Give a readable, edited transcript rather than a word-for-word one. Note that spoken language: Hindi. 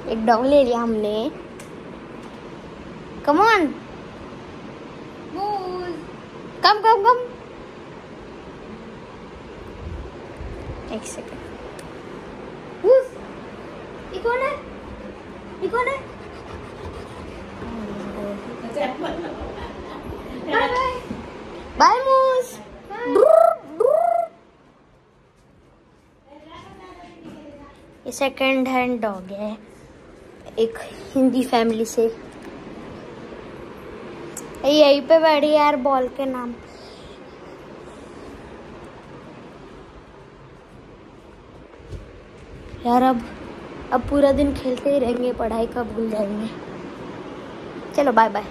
एक डॉग ले लिया हमने। कम ऑन, कम कम कम। एक सेकंड। ये कौन है? ये कौन है? बाय मूस। ये सेकंड हैंड डॉग है, एक हिंदी फैमिली से। यहीं पे बैठी यार, बॉल के नाम। यार अब पूरा दिन खेलते ही रहेंगे, पढ़ाई का भूल जाएंगे। चलो बाय बाय।